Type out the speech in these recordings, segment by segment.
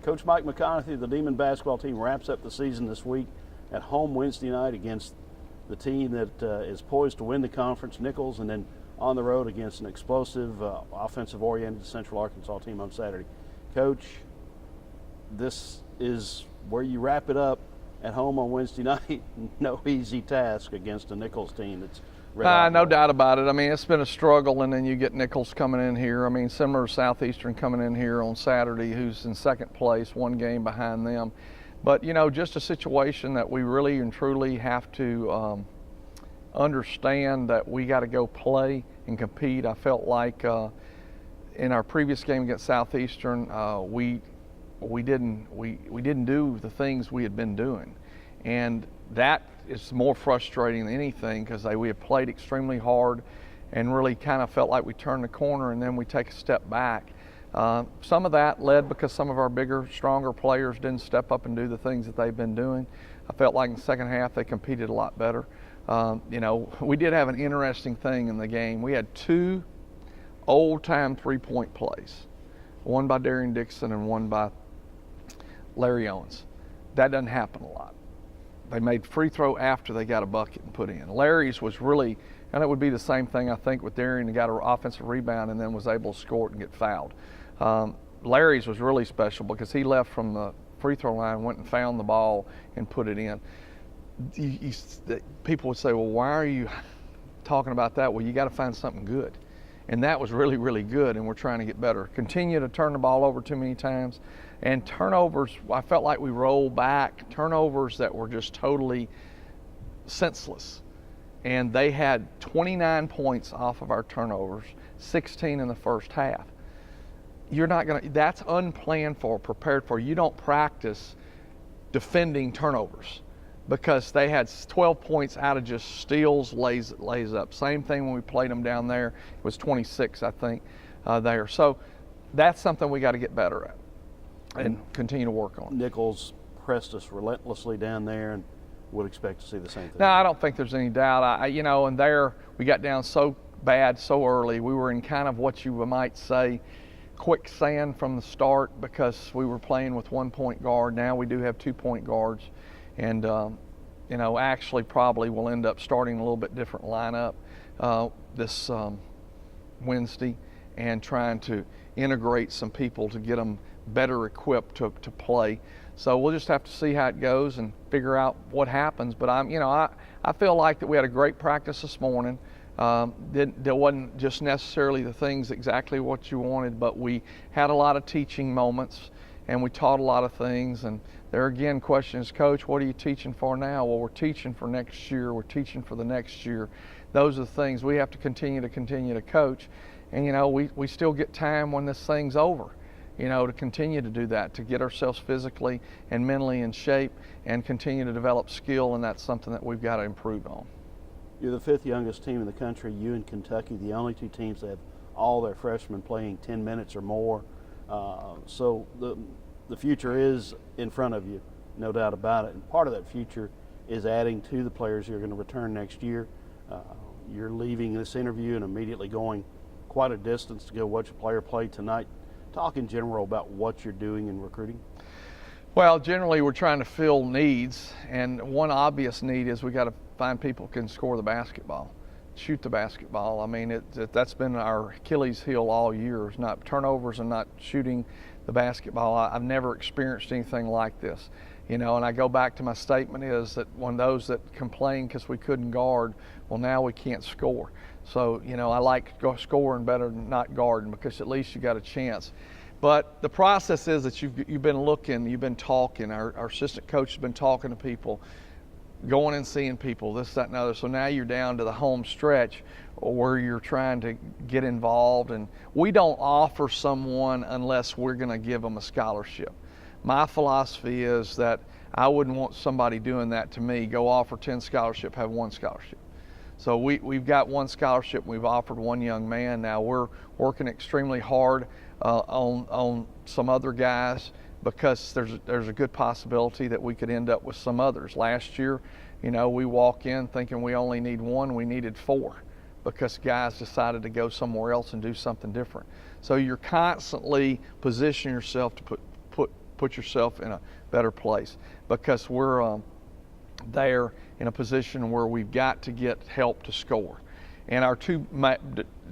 Coach Mike McConathy, the Demon basketball team, wraps up the season this week at home Wednesday night against the team that is poised to win the conference, Nichols, and then on the road against an explosive, offensive-oriented Central Arkansas team on Saturday. Coach, this is where you wrap it up at home on Wednesday night. No easy task against a Nichols team that's no doubt about it. I mean, it's been a struggle, and then you get Nichols coming in here. I mean, similar to Southeastern coming in here on Saturday, who's in second place, one game behind them. But, you know, just a situation that we really and truly have to understand that we got to go play and compete. I felt like in our previous game against Southeastern, we didn't do the things we had been doing, and that is more frustrating than anything because we have played extremely hard and really kind of felt like we turned the corner and then we take a step back. Some of that led because some of our bigger, stronger players didn't step up and do the things that they've been doing. I felt like in the second half they competed a lot better. You know, we did have an interesting thing in the game. We had two old-time three-point plays, one by Darian Dixon and one by Larry Owens. That doesn't happen a lot. They made free throw after they got a bucket and put in. Larry's was really, and it would be the same thing I think with Darian, who got an offensive rebound and then was able to score it and get fouled. Larry's was really special because he left from the free throw line, went and found the ball and put it in. People would say, well, why are you talking about that? Well, you got to find something good. And that was really, really good, and we're trying to get better. Continue to turn the ball over too many times. And turnovers, I felt like we rolled back, turnovers that were just totally senseless. And they had 29 points off of our turnovers, 16 in the first half. You're not going to, that's unplanned for, prepared for. You don't practice defending turnovers because they had 12 points out of just steals, lays up. Same thing when we played them down there. It was 26, I think, there. So that's something we got to get better at and continue to work on. Nichols pressed us relentlessly down there and would expect to see the same thing. No, I don't think there's any doubt. You know, and there we got down so bad so early. We were in kind of what you might say quicksand from the start because we were playing with 1-point guard. Now we do have 2-point guards. And, you know, actually probably we'll end up starting a little bit different lineup this Wednesday and trying to integrate some people to get them better equipped to play. So we'll just have to see how it goes and figure out what happens. But I feel like that we had a great practice this morning. There wasn't just necessarily the things exactly what you wanted, but we had a lot of teaching moments and we taught a lot of things. And there again, questions, Coach, what are you teaching for now? Well, we're teaching for next year. We're teaching for the next year. Those are the things we have to continue to coach. And, you know, we still get time when this thing's over, you know, to continue to do that, to get ourselves physically and mentally in shape and continue to develop skill, and that's something that we've got to improve on. You're the 5th youngest team in the country, you and Kentucky, the only two teams that have all their freshmen playing 10 minutes or more. So the future is in front of you, no doubt about it. And part of that future is adding to the players you're going to return next year. You're leaving this interview and immediately going quite a distance to go watch a player play tonight. Talk in general about what you're doing in recruiting. Well, generally we're trying to fill needs, and one obvious need is we got to find people who can score the basketball, shoot the basketball. I mean, that's been our Achilles heel all year, is not turnovers and not shooting the basketball. I've never experienced anything like this, you know, and I go back to my statement is that when those that complain because we couldn't guard, well, now we can't score. So, you know, I like scoring better than not guarding because at least you got a chance. But the process is that you've been looking, you've been talking, our assistant coach has been talking to people, going and seeing people, this, that, and other. So now you're down to the home stretch where you're trying to get involved. And we don't offer someone unless we're going to give them a scholarship. My philosophy is that I wouldn't want somebody doing that to me, go offer 10 scholarship, have 1 scholarship. So we've got 1 scholarship, we've offered 1 young man. Now we're working extremely hard on some other guys because there's a good possibility that we could end up with some others. Last year, you know, we walk in thinking we only need 1, we needed 4 because guys decided to go somewhere else and do something different. So you're constantly positioning yourself to put put yourself in a better place, because we're there in a position where we've got to get help to score. And our two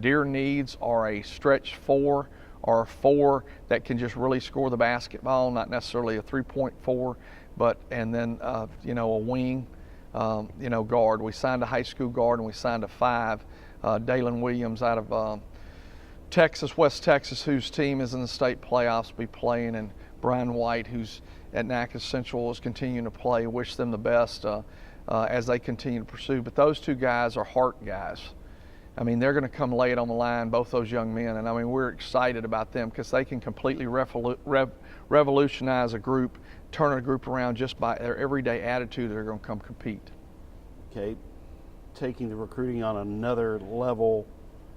dear needs are a stretch 4 or a 4 that can just really score the basketball, not necessarily a 3-point 4, and then a wing, guard. We signed a high school guard, and we signed a 5, Dalen Williams out of Texas, West Texas, whose team is in the state playoffs, will be playing, and Brian White, who's at Natchez Central, is continuing to play. Wish them the best as they continue to pursue. But those two guys are heart guys. I mean, they're going to come lay it on the line, both those young men, and I mean, we're excited about them because they can completely revolutionize a group, turn a group around just by their everyday attitude. They're going to come compete. Okay, taking the recruiting on another level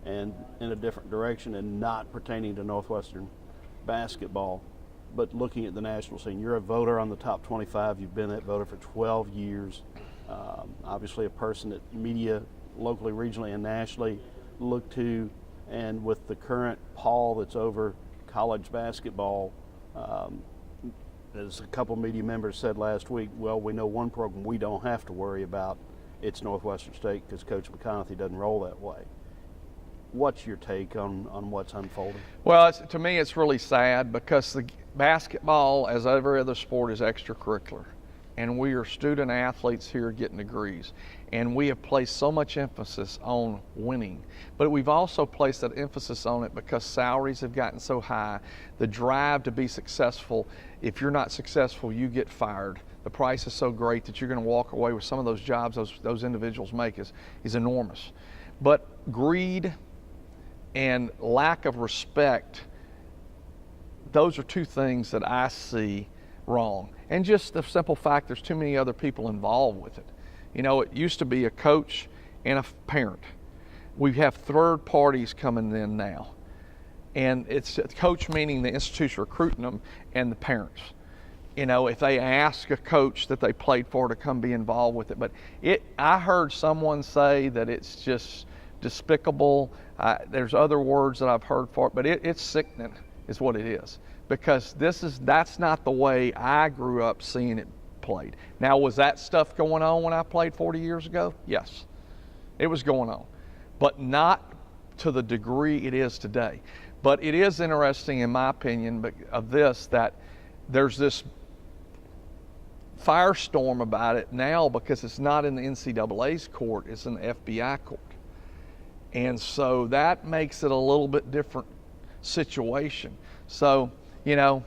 and in a different direction, and not pertaining to Northwestern basketball, but looking at the national scene. You're a voter on the top 25. You've been that voter for 12 years. Obviously a person that media locally, regionally, and nationally look to, and with the current pall that's over college basketball, as a couple media members said last week, well, we know one program we don't have to worry about. It's Northwestern State, because Coach McConathy doesn't roll that way. What's your take on what's unfolding? Well, to me, it's really sad, because the basketball, as every other sport, is extracurricular. And we are student athletes here getting degrees. And we have placed so much emphasis on winning. But we've also placed that emphasis on it because salaries have gotten so high. The drive to be successful, if you're not successful, you get fired. The price is so great that you're going to walk away with some of those jobs those individuals make is enormous. But greed and lack of respect, those are two things that I see wrong. And just the simple fact there's too many other people involved with it. You know, it used to be a coach and a parent. We have third parties coming in now. And it's a coach, meaning the institution recruiting them, and the parents. You know, if they ask a coach that they played for to come be involved with it. But I heard someone say that it's just despicable. There's other words that I've heard for it, but it's sickening is what it is. Because that's not the way I grew up seeing it played. Now, was that stuff going on when I played 40 years ago? Yes, it was going on, but not to the degree it is today. But it is interesting, in my opinion, that there's this firestorm about it now, because it's not in the NCAA's court, it's in the FBI court. And so that makes it a little bit different situation. So, you know,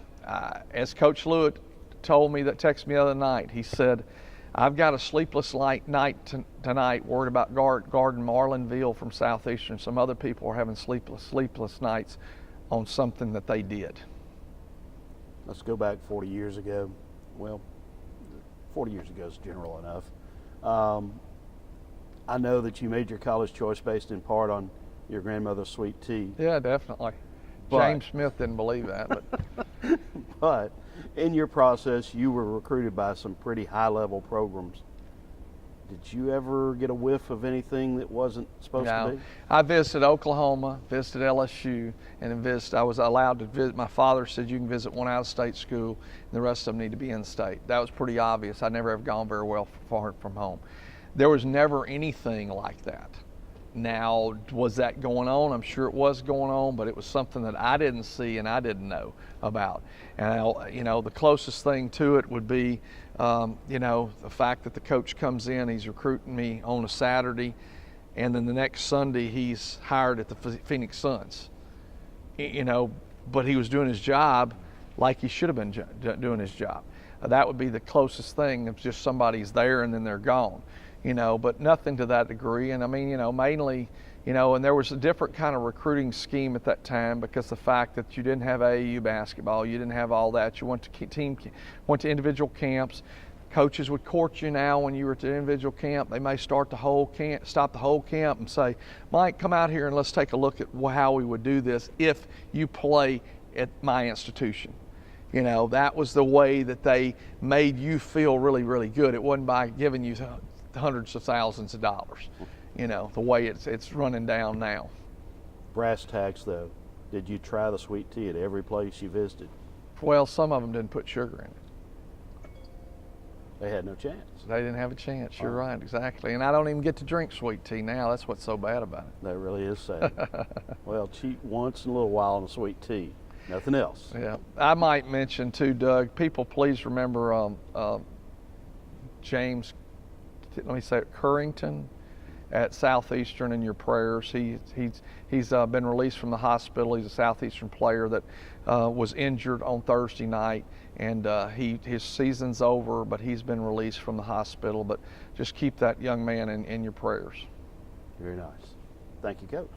as Coach Lewitt told me, that texted me the other night, he said, I've got a sleepless night tonight worried about guarding Marlinville from Southeastern. Some other people are having sleepless nights on something that they did. Let's go back 40 years ago. Well, 40 years ago is general enough. I know that you made your college choice based in part on your grandmother's sweet tea. Yeah, definitely. James Smith didn't believe that. But but in your process, you were recruited by some pretty high-level programs. Did you ever get a whiff of anything that wasn't supposed to be? I visited Oklahoma, visited LSU, and I was allowed to visit. My father said you can visit one out-of-state school, and the rest of them need to be in-state. That was pretty obvious. I never have gone very well far from home. There was never anything like that. Now, was that going on? I'm sure it was going on, but it was something that I didn't see and I didn't know about. And, you know, the closest thing to it would be, you know, the fact that the coach comes in, he's recruiting me on a Saturday, and then the next Sunday he's hired at the Phoenix Suns. You know, but he was doing his job like he should have been doing his job. That would be the closest thing, if just somebody's there and then they're gone. You know, but nothing to that degree. And I mean, you know, mainly, you know, and there was a different kind of recruiting scheme at that time, because the fact that you didn't have AAU basketball, you didn't have all that. You went to individual camps. Coaches would court you now when you were at the individual camp. They may stop the whole camp and say, Mike, come out here and let's take a look at how we would do this if you play at my institution. You know, that was the way that they made you feel really, really good. It wasn't by giving you hundreds of thousands of dollars, you know, the way it's running down now. Brass tacks, though, did you try the sweet tea at every place you visited? Well, some of them didn't put sugar in it. They had no chance. They didn't have a chance. You're Oh. right, exactly. And I don't even get to drink sweet tea now. That's what's so bad about it. That really is sad. Well, cheat once in a little while on a sweet tea. Nothing else. Yeah. I might mention too, Doug, people please remember James, let me say it, Currington at Southeastern in your prayers. He's been released from the hospital. He's a Southeastern player that was injured on Thursday night, and his season's over, but he's been released from the hospital. But just keep that young man in your prayers. Very nice. Thank you, Coach.